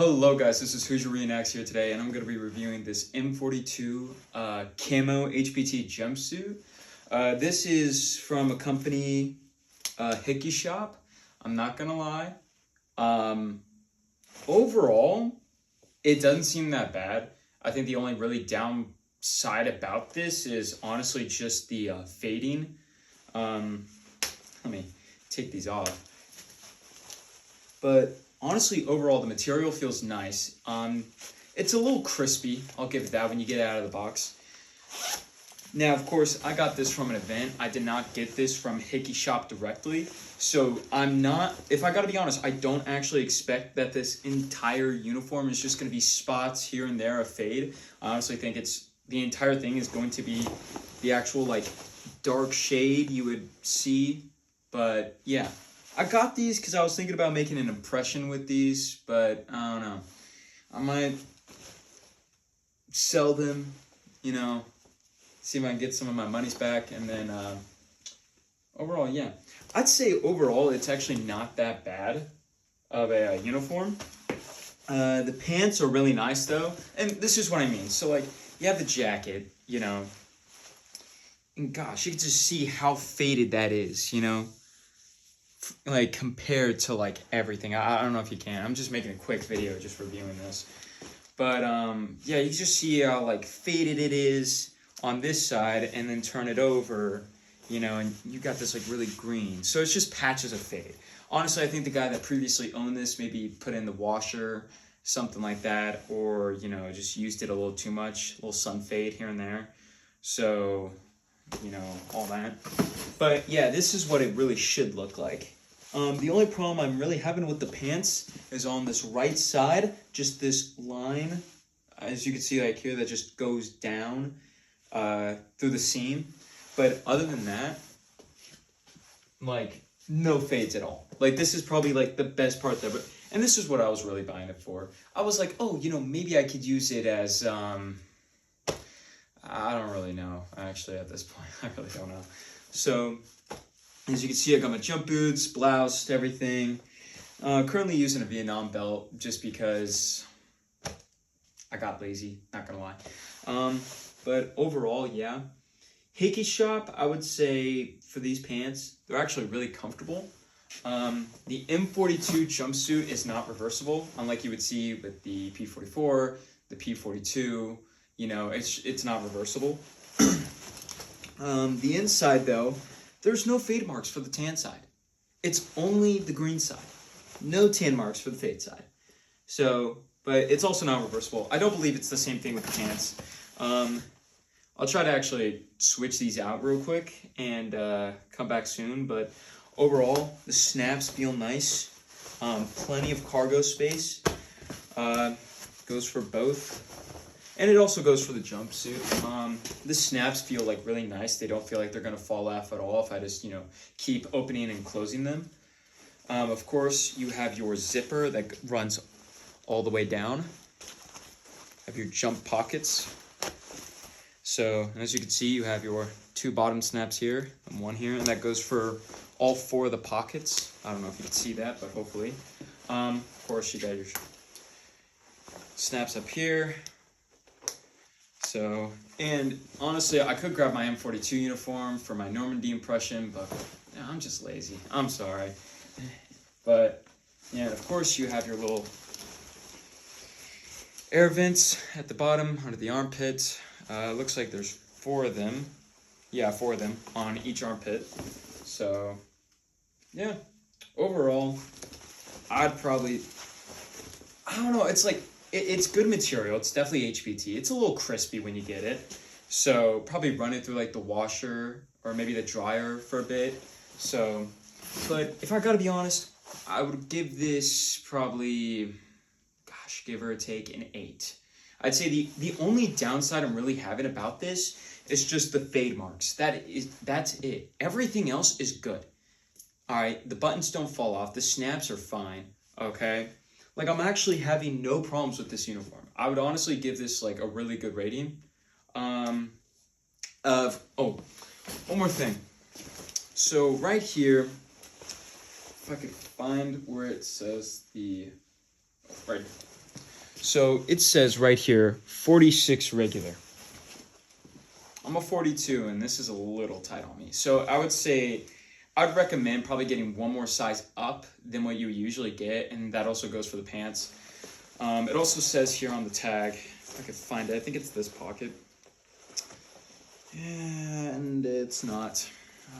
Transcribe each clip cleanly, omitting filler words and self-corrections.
Hello guys, this is Who's Your Reacts here today, and I'm going to be reviewing this M42 Camo HBT jumpsuit. This is from a company, Hikishop. I'm not going to lie. Overall, it doesn't seem that bad. I think the only really downside about this is honestly just the fading. Let me take these off. But honestly, overall, the material feels nice. It's a little crispy. I'll give it that when you get it out of the box. Now, of course, I got this from an event. I did not get this from Hikishop directly. So if I gotta be honest, I don't actually expect that this entire uniform is just gonna be spots here and there of fade. I honestly think the entire thing is going to be the actual like dark shade you would see. But yeah. I got these because I was thinking about making an impression with these, but I don't know. I might sell them, see if I can get some of my monies back, and then overall, yeah. I'd say overall, it's actually not that bad of a uniform. The pants are really nice, though, and this is what I mean. So, like, you have the jacket, and gosh, you can just see how faded that is, like compared to like everything. I don't know if you can. I'm just making a quick video just reviewing this. But yeah, you just see how like faded it is on this side, and then turn it over, and you got this like really green. So it's just patches of fade. Honestly, I think the guy that previously owned this maybe put in the washer, something like that, or just used it a little too much, a little sun fade here and there. So all that. But yeah, this is what it really should look like. The only problem I'm really having with the pants is on this right side, just this line, as you can see like here, that just goes down through the seam. But other than that, like no fades at all. Like this is probably like the best part there. And this is what I was really buying it for. I was like, oh, maybe I could use it as I don't really know, actually, at this point. I really don't know. So, as you can see, I got my jump boots, blouse, everything. Currently using a Vietnam belt just because I got lazy, not gonna lie. But overall, yeah. Hikishop, I would say, for these pants, they're actually really comfortable. The M42 jumpsuit is not reversible, unlike you would see with the P44, the P42. It's not reversible. The inside, though, there's no fade marks for the tan side. It's only the green side. No tan marks for the fade side. So, but it's also not reversible. I don't believe it's the same thing with the pants. I'll try to actually switch these out real quick and come back soon. But overall, the snaps feel nice. Plenty of cargo space. Goes for both. And it also goes for the jumpsuit. The snaps feel like really nice. They don't feel like they're gonna fall off at all if I just, keep opening and closing them. Of course, you have your zipper that runs all the way down. Have your jump pockets. So, as you can see, you have your two bottom snaps here and one here, and that goes for all four of the pockets. I don't know if you can see that, but hopefully. Of course, you got your snaps up here. So, and honestly, I could grab my M42 uniform for my Normandy impression, but I'm just lazy. I'm sorry. But, yeah, of course, you have your little air vents at the bottom under the armpit. Looks like there's 4 of them. Yeah, 4 of them on each armpit. So, yeah, overall, I don't know, it's like, it's good material. It's definitely HBT. It's a little crispy when you get it. So probably run it through like the washer or maybe the dryer for a bit. So, but if I gotta be honest, I would give this probably, gosh, give or take an 8. I'd say the only downside I'm really having about this is just the fade marks. That's it. Everything else is good. All right, the buttons don't fall off. The snaps are fine, okay? Like, I'm actually having no problems with this uniform. I would honestly give this, like, a really good rating. One more thing. So, right here, if I could find where it says right So it says right here, 46 regular. I'm a 42, and this is a little tight on me. So I would say, I'd recommend probably getting one more size up than what you usually get, and that also goes for the pants. It also says here on the tag, if I could find it, I think it's this pocket. And it's not.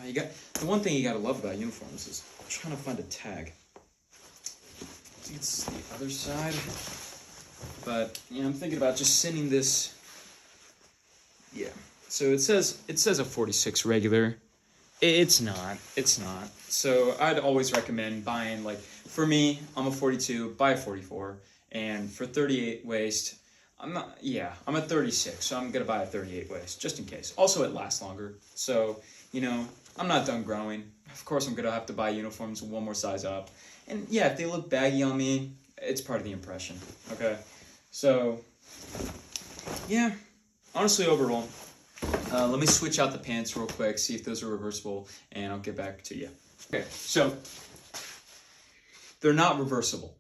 You got the one thing you gotta love about uniforms is trying to find a tag. I think it's the other side. But yeah, I'm thinking about just sending this. Yeah. So it says a 46 regular. It's not. So I'd always recommend buying, like, for me, I'm a 42, buy a 44. And for 38 waist, I'm a 36, so I'm gonna buy a 38 waist, just in case. Also, it lasts longer. So, you know, I'm not done growing. Of course, I'm gonna have to buy uniforms one more size up. And yeah, if they look baggy on me, it's part of the impression, okay? So, yeah, honestly, overall, let me switch out the pants real quick, see if those are reversible, and I'll get back to you. Okay, so they're not reversible.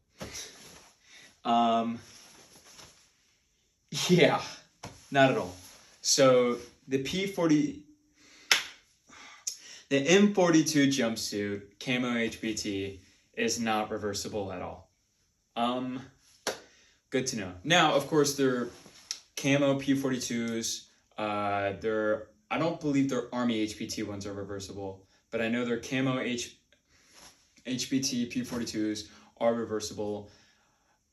Yeah, not at all. So the M42 jumpsuit Camo HBT is not reversible at all. Good to know. Now, of course, they're Camo P42s. I don't believe their Army HBT ones are reversible, but I know their Camo HBT P42s are reversible.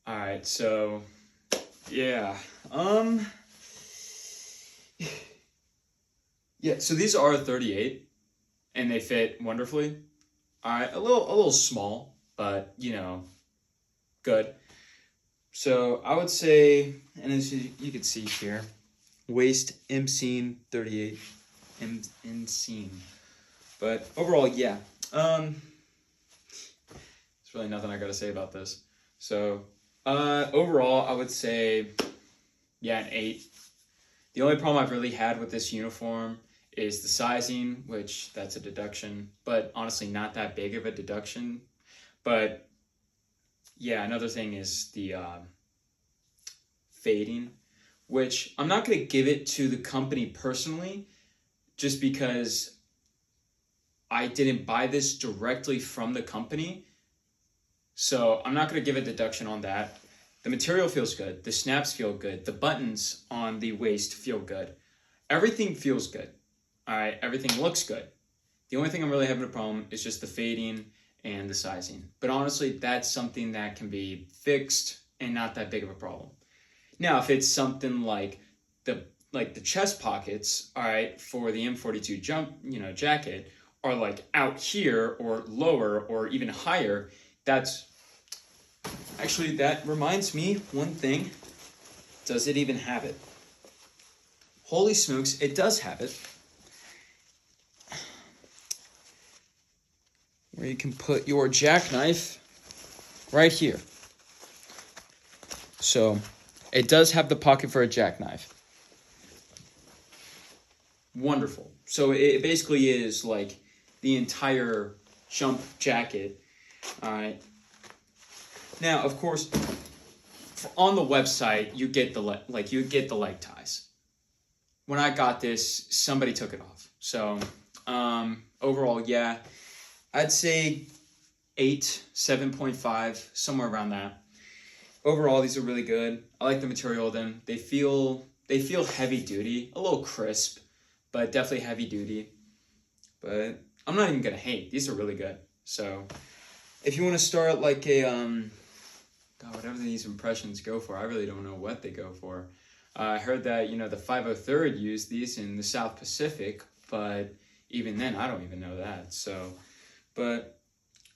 All right, so yeah, yeah. So these are 38, and they fit wonderfully. All right, a little small, but you know, good. So I would say, and as you can see here, waist inseam 38, inseam. But overall, yeah. There's really nothing I gotta say about this. So overall, I would say, yeah, an 8. The only problem I've really had with this uniform is the sizing, which that's a deduction, but honestly not that big of a deduction. But yeah, another thing is the fading, which I'm not going to give it to the company personally, just because I didn't buy this directly from the company. So I'm not going to give a deduction on that. The material feels good. The snaps feel good. The buttons on the waist feel good. Everything feels good. All right, everything looks good. The only thing I'm really having a problem is just the fading and the sizing. But honestly, that's something that can be fixed and not that big of a problem. Now, if it's something like the chest pockets, all right, for the M42 jacket are like out here or lower or even higher, that reminds me one thing. Does it even have it? Holy smokes, it does have it. Where you can put your jackknife right here. So it does have the pocket for a jackknife. Wonderful. So it basically is like the entire jump jacket. All right. Now, of course, on the website, you get the leg ties. When I got this, somebody took it off. So overall, yeah, I'd say 8, 7.5, somewhere around that. Overall, these are really good. I like the material of them. They feel heavy duty, a little crisp, but definitely heavy duty. But I'm not even gonna hate. These are really good. So if you want to start like a God, whatever these impressions go for, I really don't know what they go for. I heard that the 503rd used these in the South Pacific, but even then, I don't even know that. So, but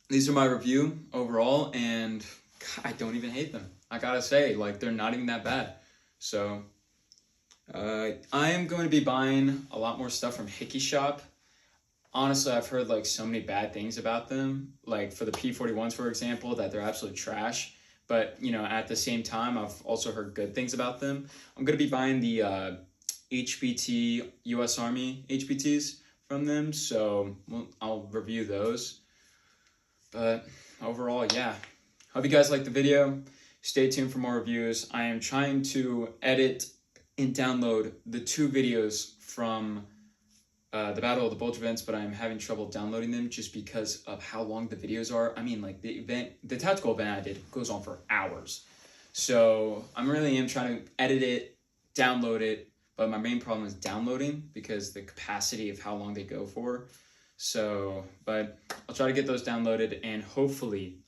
these are my review overall, and I don't even hate them. I gotta say, like, they're not even that bad. So I am going to be buying a lot more stuff from Hikishop. Honestly, I've heard like so many bad things about them. Like for the P41s, for example, that they're absolute trash. But at the same time, I've also heard good things about them. I'm going to be buying the HBT U.S. Army HBTs from them. So I'll review those. But overall, yeah. Hope you guys liked the video. Stay tuned for more reviews. I am trying to edit and download the 2 videos from the Battle of the Bulge events, but I'm having trouble downloading them just because of how long the videos are. I mean, like the tactical event I did goes on for hours. So I really am trying to edit it, download it, but my main problem is downloading because the capacity of how long they go for. So, but I'll try to get those downloaded and hopefully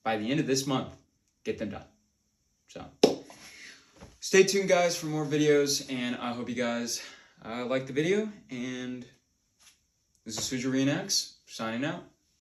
by the end of this month, get them done. So stay tuned, guys, for more videos, and I hope you guys like the video. And this is Suja Reacts, signing out.